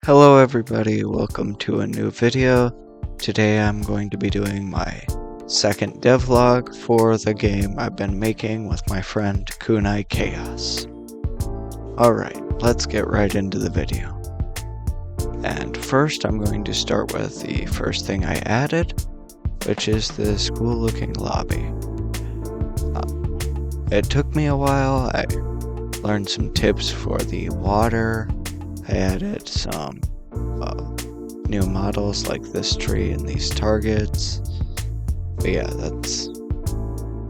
Hello everybody, welcome to a new video. Today I'm going to be doing my second devlog for the game I've been making with my friend Kunai Chaos. Alright, let's get right into the video. And first I'm going to start with the first thing I added, which is this cool looking lobby. It took me a while. I learned some tips for the water. I added some new models like this tree and these targets. But yeah,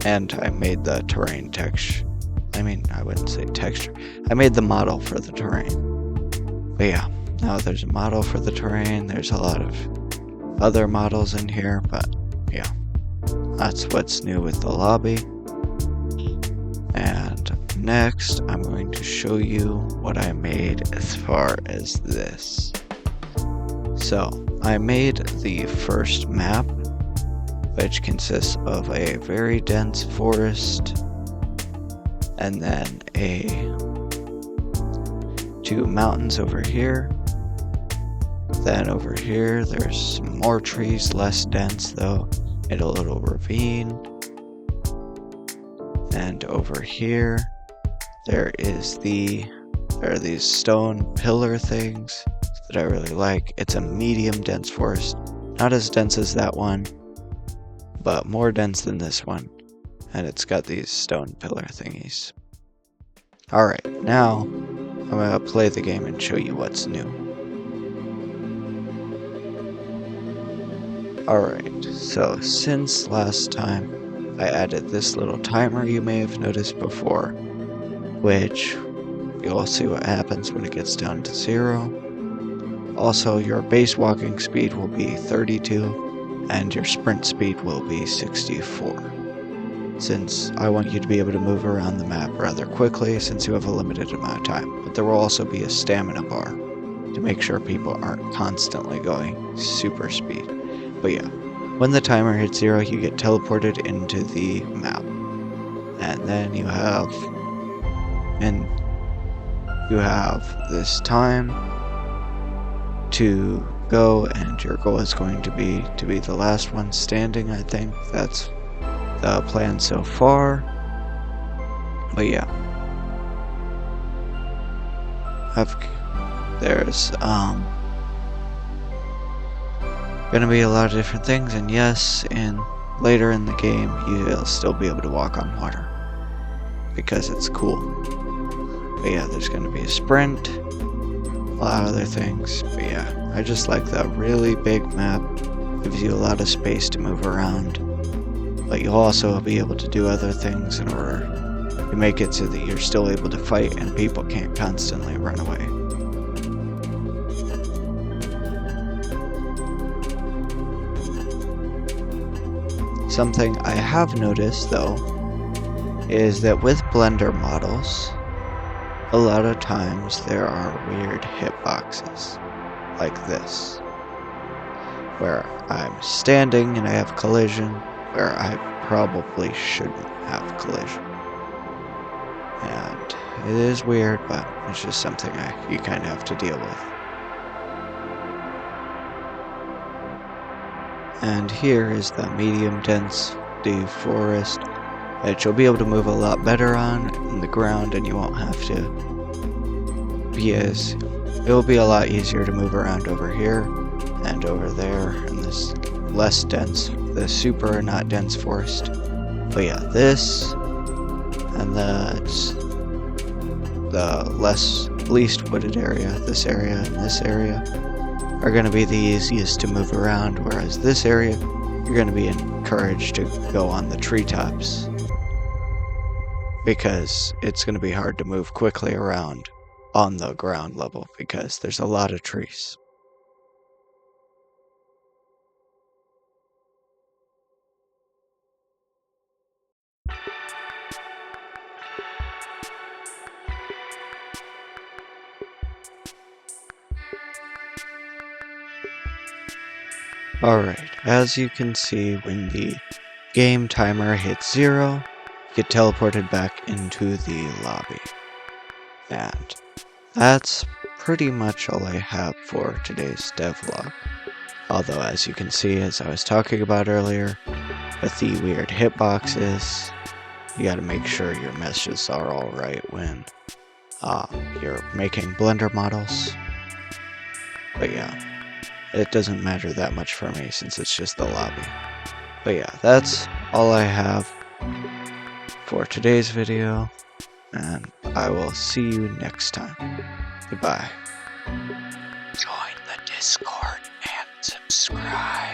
and I made the terrain texture. I wouldn't say texture. I made the model for the terrain. But yeah, now there's a model for the terrain. There's a lot of other models in here, but yeah, that's what's new with the lobby. And next, I'm going to show you what I made as far as this. So, I made the first map, which consists of a very dense forest, and then two mountains over here. Then over here, there's some more trees, less dense though, and a little ravine. And over here, there are these stone pillar things that I really like. It's a medium dense forest, not as dense as that one, but more dense than this one. And it's got these stone pillar thingies. Alright, now I'm gonna play the game and show you what's new. Alright, so since last time, I added this little timer you may have noticed before, which you'll see what happens when it gets down to 0. Also, your base walking speed will be 32, and your sprint speed will be 64. Since I want you to be able to move around the map rather quickly, since you have a limited amount of time. But there will also be a stamina bar to make sure people aren't constantly going super speed. But yeah. When the timer hits 0, you get teleported into the map. And then you have this time to go, and your goal is going to be the last one standing, I think. That's the plan so far. But yeah. There's gonna be a lot of different things, and yes, later in the game you'll still be able to walk on water because it's cool. But yeah, there's gonna be a sprint, a lot of other things. But yeah, I just like that really big map. Gives you a lot of space to move around, but you'll also be able to do other things in order to make it so that you're still able to fight and people can't constantly run away. Something I have noticed, though, is that with Blender models, a lot of times there are weird hitboxes, like this, where I'm standing and I have collision, where I probably shouldn't have collision. And it is weird, but it's just something you kind of have to deal with. And here is the medium density forest that you'll be able to move a lot better on in the ground, and you won't have to it will be a lot easier to move around over here and over there in this less dense, the super not dense forest. But yeah, this and the least wooded area, this area and this area, are going to be the easiest to move around, whereas this area, you're going to be encouraged to go on the treetops, because it's going to be hard to move quickly around on the ground level, because there's a lot of trees. Alright, as you can see, when the game timer hits 0, you get teleported back into the lobby. And that's pretty much all I have for today's devlog. Although, as you can see, as I was talking about earlier, with the weird hitboxes, you gotta make sure your meshes are alright when you're making Blender models. But yeah, it doesn't matter that much for me since it's just the lobby. But yeah, that's all I have for today's video, and I will see you next time. Goodbye. Join the Discord and subscribe.